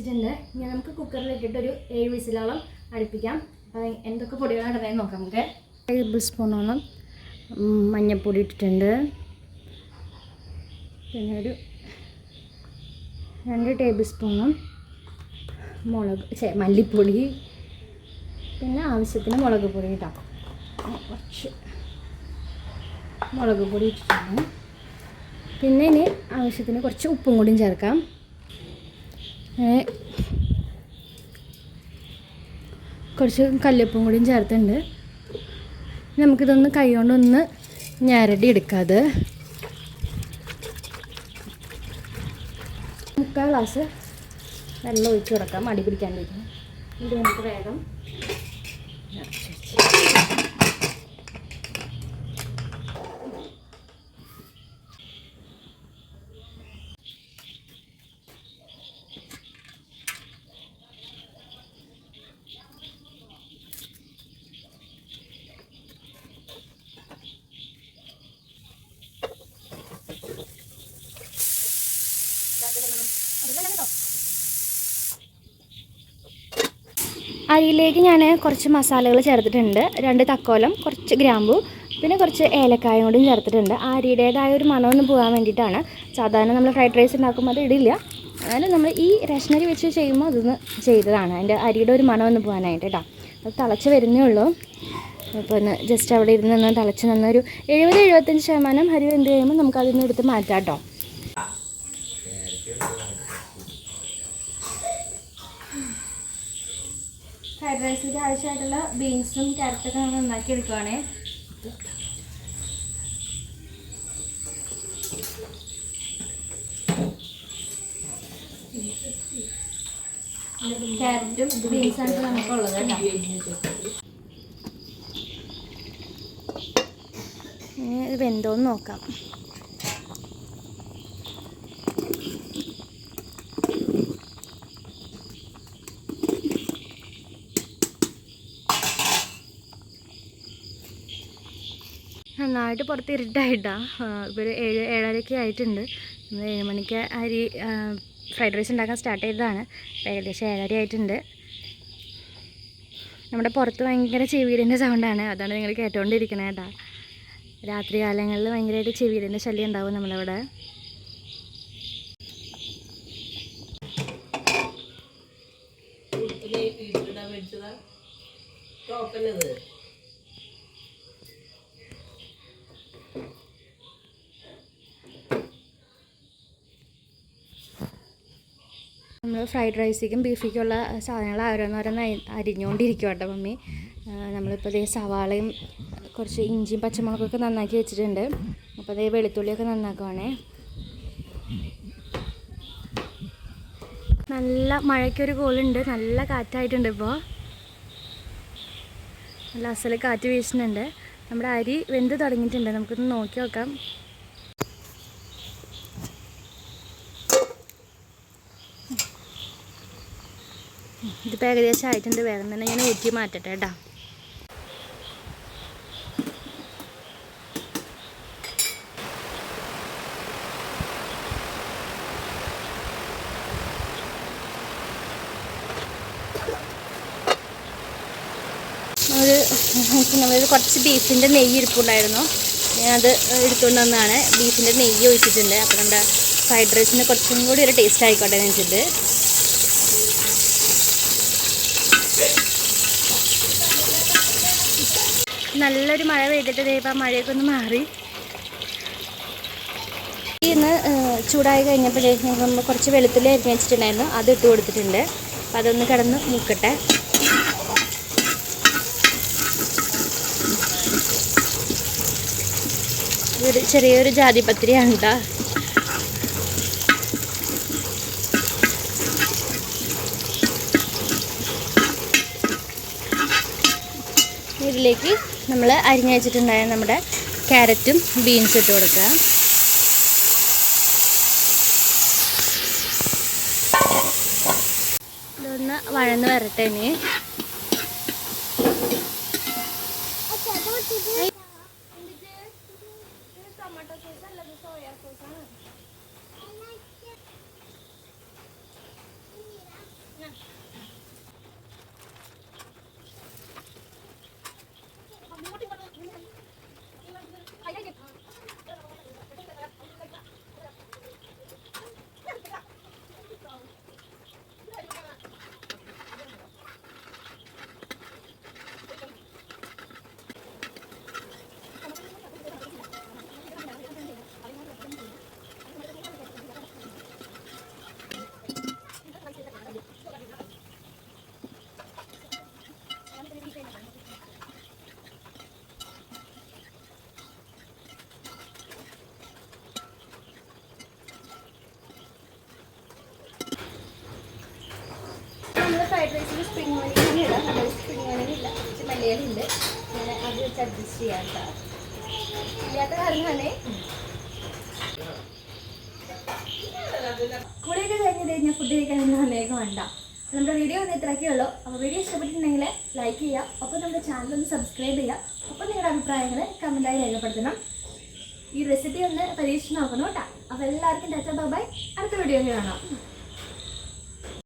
വെച്ചിട്ടുണ്ട്. ഇനി നമുക്ക് കുക്കറിലിട്ടിട്ടൊരു 7 വിസിലോളം അടുപ്പിക്കാം. അപ്പോൾ എന്തൊക്കെ പൊടികളാണ് ഇടുന്നതെന്ന് നോക്കാം. നമുക്ക് 1 ടേബിൾ സ്പൂണോളം മഞ്ഞൾപ്പൊടി ഇട്ടിട്ടുണ്ട്. പിന്നെ ഒരു 2 ടേബിൾ സ്പൂണും മല്ലിപ്പൊടി, പിന്നെ ആവശ്യത്തിന് മുളക് പൊടി ഇട്ടാം. കുറച്ച് മുളക് പൊടി ഇട്ടിട്ടുണ്ട്. പിന്നെ ഇനി ആവശ്യത്തിന് കുറച്ച് ഉപ്പും കൂടിയും ചേർക്കാം. കുറച്ച് കല്ലുപ്പും കൂടിയും ചേർത്തിട്ടുണ്ട്. നമുക്കിതൊന്ന് കൈ കൊണ്ടൊന്ന് ഞരടി എടുക്കാതെ 3/4 ഗ്ലാസ് വെള്ളം ഒഴിച്ച് കൊടുക്കാം. അടി പിടിക്കാണ്ടിരിക്കും. ഇത് നമുക്ക് വേഗം അരിയിലേക്ക് ഞാൻ കുറച്ച് മസാലകൾ ചേർത്തിട്ടുണ്ട്. 2 തക്കോലം, കുറച്ച് ഗ്രാമ്പു, പിന്നെ കുറച്ച് ഏലക്കായും കൂടി ചേർത്തിട്ടുണ്ട്. അരിയുടേതായ ഒരു മണമൊന്നും പോകാൻ വേണ്ടിയിട്ടാണ്. സാധാരണ നമ്മൾ ഫ്രൈഡ് റൈസ് ഉണ്ടാക്കുമ്പോൾ അത് ഇടില്ല. എന്നാലും നമ്മൾ ഈ റേഷനറി വെച്ച് ചെയ്യുമ്പോൾ അതൊന്ന് ചെയ്തതാണ്, അതിൻ്റെ അരിയുടെ ഒരു മണമൊന്ന് പോകാനായിട്ട് കേട്ടോ. അത് തിളച്ച് വരുന്നേ ഉള്ളൂ. അപ്പോൾ ഒന്ന് ജസ്റ്റ് അവിടെ ഇരുന്ന് തിളച്ച് നിന്നൊരു 70-75% അരി വെന്ത് കഴിയുമ്പോൾ നമുക്കതിൽ നിന്ന് എടുത്ത് മാറ്റാം കേട്ടോ. ഫ്രൈഡ് റൈസിലേക്ക് ആവശ്യമായിട്ടുള്ള ബീൻസും ക്യാരറ്റൊക്കെ നമ്മൾ നന്നാക്കി എടുക്കുവാണേ. ക്യാരറ്റും ബീൻസാണ് നമുക്കുള്ളത് കേട്ടോ. ഇത് വെന്തോന്ന് നോക്കാം. നന്നായിട്ട് പുറത്ത് ഇരുട്ടായിട്ടാണ്. ഇപ്പോൾ ഒരു 7-7:30 ആയിട്ടുണ്ട്. 7 മണിക്ക് അരി ഫ്രൈഡ് റൈസ് ഉണ്ടാക്കാൻ സ്റ്റാർട്ട് ചെയ്തതാണ്. ഇപ്പോൾ ഏകദേശം 7:30 ആയിട്ടുണ്ട്. നമ്മുടെ പുറത്ത് ഭയങ്കര ചെവീടിൻ്റെ സൗണ്ടാണ്, അതാണ് നിങ്ങൾ കേട്ടുകൊണ്ടിരിക്കണേ കേട്ടോ. രാത്രി കാലങ്ങളിൽ ഭയങ്കരമായിട്ട് ചെവീടിൻ്റെ ശല്യം ഉണ്ടാവും നമ്മളവിടെ. നമ്മൾ ഫ്രൈഡ് റൈസിക്കും ബീഫിക്കുള്ള സാധനങ്ങൾ ഓരോന്നോരോന്ന് അരിഞ്ഞുകൊണ്ടിരിക്കും കേട്ടോ മമ്മി. നമ്മളിപ്പോൾ അതേ സവാളയും കുറച്ച് ഇഞ്ചിയും പച്ചമുളകൊക്കെ നന്നാക്കി വെച്ചിട്ടുണ്ട്. അപ്പോൾ അതേ വെളുത്തുള്ളിയൊക്കെ നന്നാക്കുവാണേ. നല്ല മഴയ്ക്കൊരു കോളുണ്ട്, നല്ല കാറ്റായിട്ടുണ്ട്. ഇപ്പോൾ നല്ല അസല് കാറ്റ് വീശുന്നുണ്ട്. നമ്മുടെ അരി വെന്ത് തുടങ്ങിയിട്ടുണ്ട്. നമുക്കൊന്ന് നോക്കി നോക്കാം. ഇതിപ്പോൾ ഏകദേശം ആയിട്ടുണ്ട്. വേഗം തന്നെ ഞാൻ ഊറ്റി മാറ്റട്ടെ കേട്ടോ. നമ്മളൊരു കുറച്ച് ബീഫിൻ്റെ നെയ്യ് ഇരിപ്പുണ്ടായിരുന്നു, ഞാനത് എടുത്തുകൊണ്ട് വന്നതാണ്. ബീഫിൻ്റെ നെയ്യ് ഒഴിച്ചിട്ടുണ്ട്. അപ്പോൾ നമ്മുടെ ഫ്രൈഡ് റൈസിന് കുറച്ചും കൂടി ഒരു ടേസ്റ്റ് ആയിക്കോട്ടെ എന്ന് വെച്ചിട്ട്. നല്ലൊരു മഴ പെയ്തിട്ട് ഇപ്പോൾ മഴയൊക്കെ ഒന്ന് മാറി. ഇന്ന് ചൂടായി കഴിഞ്ഞപ്പോഴേക്കും നമ്മൾ കുറച്ച് വെളുത്തുള്ളി അരിഞ്ഞ് വെച്ചിട്ടുണ്ടായിരുന്നു, അത് ഇട്ട് കൊടുത്തിട്ടുണ്ട്. അപ്പം അതൊന്ന് കിടന്ന് മൂക്കട്ടെ. ഇതൊരു ചെറിയൊരു ജാതിപത്രിയാണ് കേട്ടോ. ഇതിലേക്ക് നമ്മൾ അരിഞ്ഞ് വെച്ചിട്ടുണ്ടായ നമ്മുടെ ക്യാരറ്റും ബീൻസും ഇട്ട് കൊടുക്കുക. ഇതൊന്ന് വഴന്ന് വരട്ടെ. ഇനി ഫ്രൈഡ് റൈസിൽ സ്പ്രിംഗ് ഓണിയൻ ഇടാം. നമ്മൾ സ്പ്രിംഗ് ഓണിയൻ ഇല്ല, കുറച്ച് മല്ലിയിലുണ്ട്. ഞാൻ അത് വെച്ച് അഡ്ജസ്റ്റ് ചെയ്യാം കേട്ടോ. ഇല്ലാത്ത കാരണമാണ്. കുളിയൊക്കെ കഴിഞ്ഞത് കഴിഞ്ഞാൽ ഫുഡ് കഴിക്കാനൊന്നും വേഗം വേണ്ട. നമ്മുടെ വീഡിയോ ഒന്ന് ഇത്രയൊക്കെ ഉള്ളൂ. അപ്പോൾ വീഡിയോ ഇഷ്ടപ്പെട്ടിട്ടുണ്ടെങ്കിൽ ലൈക്ക് ചെയ്യുക, ഒപ്പം നമ്മുടെ ചാനൽ ഒന്ന് സബ്സ്ക്രൈബ് ചെയ്യുക, ഒപ്പം നിങ്ങളുടെ അഭിപ്രായങ്ങൾ കമൻറ്റായി രേഖപ്പെടുത്തണം. ഈ റെസിപ്പി ഒന്ന് പരീക്ഷിച്ച് നോക്കണം കേട്ടോ. അപ്പോൾ എല്ലാവർക്കും ടാറ്റാ ബൈ ബൈ. അടുത്ത വീഡിയോയിൽ കാണാം.